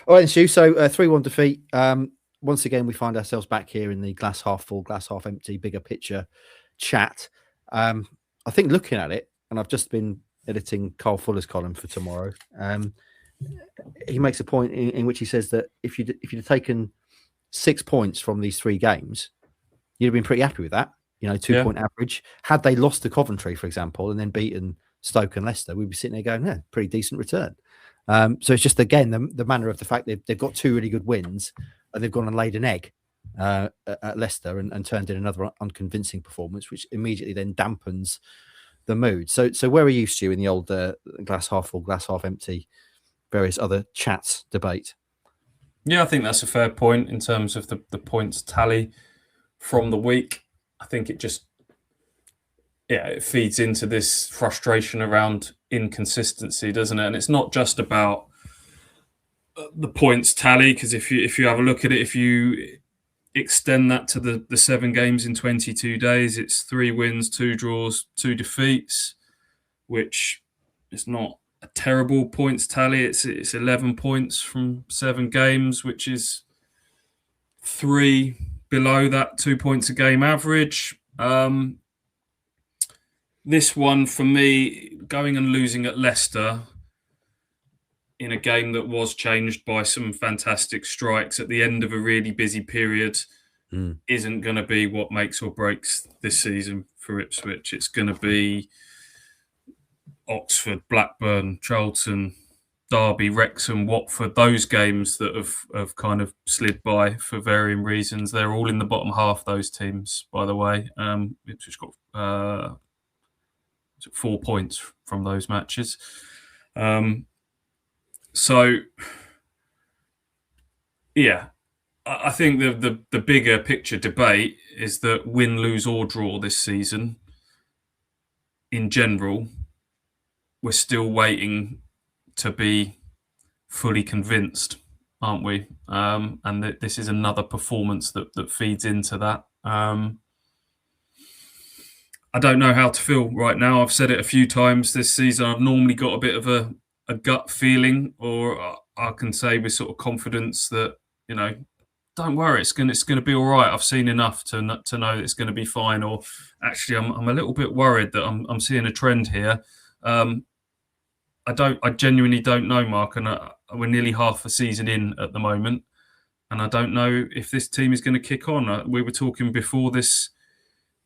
All right, then, Stu. So 3-1 defeat. Once again, we find ourselves back here in the glass half full, glass half empty, bigger picture chat. I think looking at it, and I've just been editing Carl Fuller's column for tomorrow. He makes a point in which he says that if you'd have taken 6 points from these 3 games, you'd have been pretty happy with that. 2-point average. Had they lost to Coventry, for example, and then beaten Stoke and Leicester, we'd be sitting there going, "Yeah, pretty decent return." So it's just, again, the manner of the fact they've got 2 really good wins, and they've gone and laid an egg at Leicester and turned in another unconvincing performance, which immediately then dampens the mood. So where are you, Stu, in the old glass half full, glass half empty, various other chats debate? Yeah, I think that's a fair point in terms of the points tally from the week. I think it just, it feeds into this frustration around inconsistency, doesn't it? And it's not just about the points tally, because if you have a look at it, if you extend that to the 7 games in 22 days, it's 3 wins, 2 draws, 2 defeats, which is not a terrible points tally. It's 11 points from 7 games, which is 3 below that 2 points a game average. This one, for me, going and losing at Leicester in a game that was changed by some fantastic strikes at the end of a really busy period, isn't going to be what makes or breaks this season for Ipswich. It's going to be Oxford, Blackburn, Charlton, Derby, Wrexham, Watford, those games that have kind of slid by for varying reasons. They're all in the bottom half, those teams, by the way. Ipswich got 4 points from those matches. So, yeah, I think the bigger picture debate is that win, lose or draw this season, in general, we're still waiting to be fully convinced, aren't we? And that this is another performance that feeds into that. I don't know how to feel right now. I've said it a few times this season. I've normally got a bit of a gut feeling, or I can say with sort of confidence that, don't worry, it's going to be all right. I've seen enough to know that it's going to be fine. Or actually, I'm a little bit worried that I'm seeing a trend here. I genuinely don't know, Mark, and we're nearly half a season in at the moment, and I don't know if this team is going to kick on. We were talking before this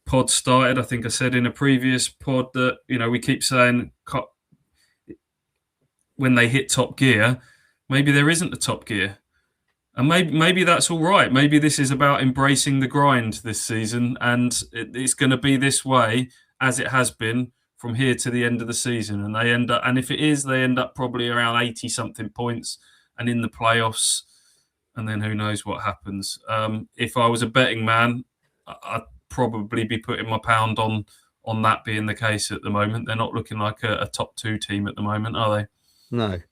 pod started. I think I said in a previous pod that we keep saying when they hit top gear, maybe there isn't a top gear, and maybe that's all right. Maybe this is about embracing the grind this season, and it's going to be this way as it has been from here to the end of the season. And they end up, and if it is, they end up probably around 80 something points and in the playoffs. And then who knows what happens. If I was a betting man, I'd probably be putting my pound on that being the case at the moment. They're not looking like a top 2 team at the moment, are they? No.